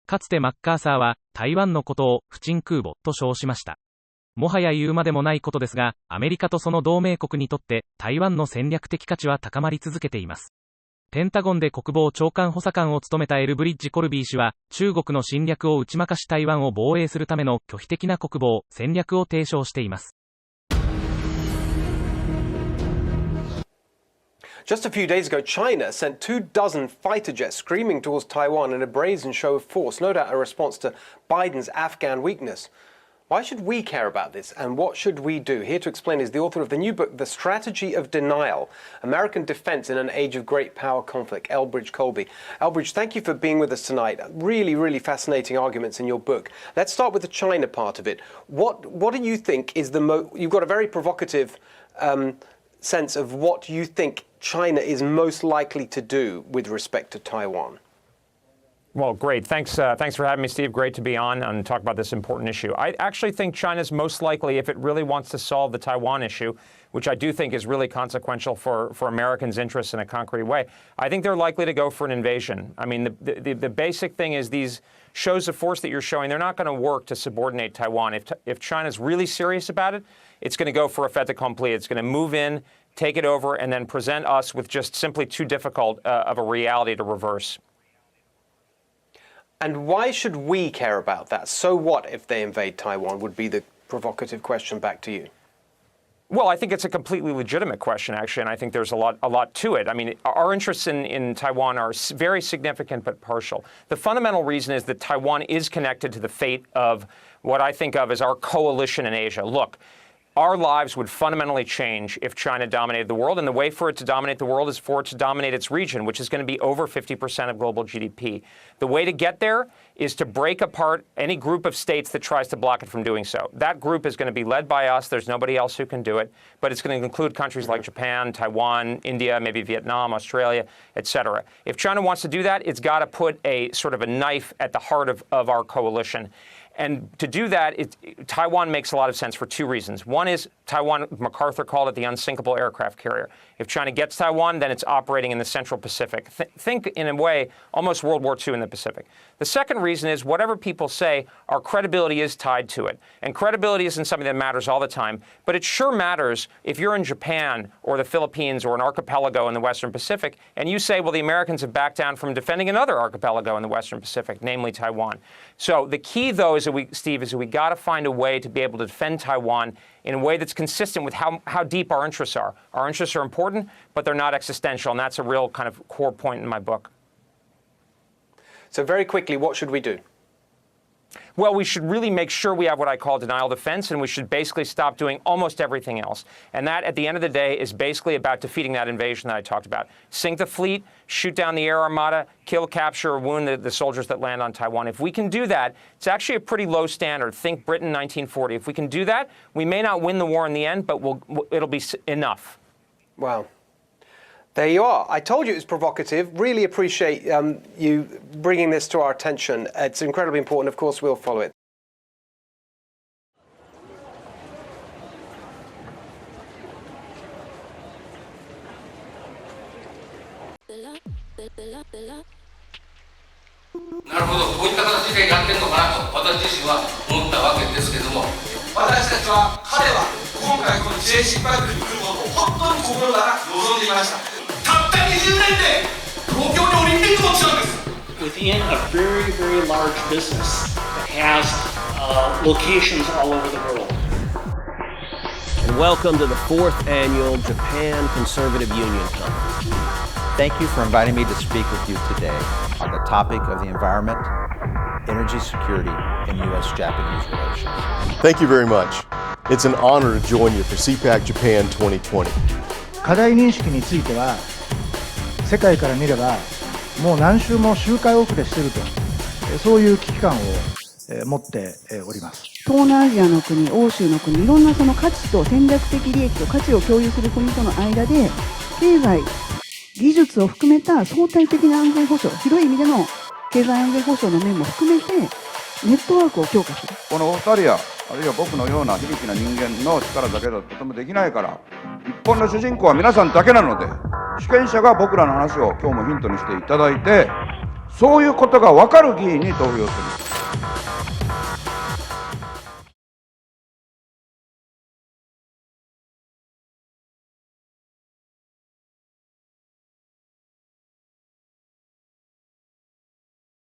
かつてマッカーサーは台湾のことを不沈空母と称しました。もはや言うまでもないことですが、アメリカとその同盟国にとって台湾の戦略的価値は高まり続けています。ペンタゴンで国防長官補佐官を務めたエルブリッジ・コルビー氏は、中国の侵略を打ち負かし台湾を防衛するための拒否的な国防戦略を提唱しています。Just a few days ago, China sent 24 fighter jets screaming towards Taiwan in a brazen show of force, no doubt a response to Biden's Afghan weakness. Why should we care about this, and what should we do? Here to explain is the author of the new book, The Strategy of Denial, American Defense in an Age of Great Power Conflict, Elbridge Colby. Elbridge, thank you for being with us tonight. Really, really fascinating arguments in your book. Let's start with the China part of it. What do you think is you've got a very provocative sense of what you think China is most likely to do with respect to Taiwan. Well, great. Thanks for having me, Steve. Great to be on and talk about this important issue. I actually think China's most likely, if it really wants to solve the Taiwan issue, which I do think is really consequential for Americans' interests in a concrete way, I think they're likely to go for an invasion. I mean, the basic thing is these shows of force that you're showing, they're not going to work to subordinate Taiwan. If China's really serious about it, it's going to go for a fait accompli. It's going to move in, take it over, and then present us with just simply too difficult of a reality to reverse. And why should we care about that? So what if they invade Taiwan, would be the provocative question back to you. Well, I think it's a completely legitimate question, actually, and I think there's a lot to it. I mean, our interests in Taiwan are very significant but partial. The fundamental reason is that Taiwan is connected to the fate of what I think of as our coalition in Asia. Look, our lives would fundamentally change if China dominated the world, and the way for it to dominate the world is for it to dominate its region, which is going to be over 50% of global GDP. The way to get there is to break apart any group of states that tries to block it from doing so. That group is going to be led by us. There's nobody else who can do it, but it's going to include countries like Japan, Taiwan, India, maybe Vietnam, Australia, etc. If China wants to do that, it's got to put a sort of a knife at the heart of our coalition. And to do that, Taiwan makes a lot of sense for two reasons. One is Taiwan, MacArthur called it the unsinkable aircraft carrier. If China gets Taiwan, then it's operating in the Central Pacific. Think, in a way, almost World War II in the Pacific. The second reason is whatever people say, our credibility is tied to it. And credibility isn't something that matters all the time, but it sure matters if you're in Japan or the Philippines or an archipelago in the Western Pacific, and you say, well, the Americans have backed down from defending another archipelago in the Western Pacific, namely Taiwan. So the key, though, is that we got to find a way to be able to defend Taiwan in a way that's consistent with how deep our interests are. Our interests are important, but they're not existential, and that's a real kind of core point in my book. So very quickly, what should we do? Well, we should really make sure we have what I call denial defense, and we should basically stop doing almost everything else. And that, at the end of the day, is basically about defeating that invasion that I talked about. Sink the fleet, shoot down the air armada, kill, capture, or wound the soldiers that land on Taiwan. If we can do that, it's actually a pretty low standard. Think Britain 1940. If we can do that, we may not win the war in the end, but it'll be enough. Wow. There you are. I told you it was provocative. Really appreciate you bringing this to our attention. It's incredibly important. Of course, we'll follow it. J-CPAC に来ることを本当に心から望んでいました。たった20年で東京にオリンピックも来たんです。Within a very, very large business that has locations all over the world. And welcome to the 4th annual Japan Conservative Union Conference. Thank you for inviting me to speak with you today on the topic of the environment, energy security, and U.S.-Japanese relations. Thank you very much. It's an honor to join you for CPAC Japan 2020. 課題認識については世界から見ればもう何週も周回遅れしているとそういう危機感を持っております。東南アジアの国、欧州の国、いろんなその価値と戦略的利益と価値を共有する国との間で経済、技術を含めた相対的な安全保障、広い意味での経済安全保障の面も含めてネットワークを強化する。このお二人やあるいは僕のような非力な人間の力だけだととてもできないから日本の主人公は皆さんだけなので主権者が僕らの話を今日もヒントにしていただいてそういうことが分かる議員に投票する。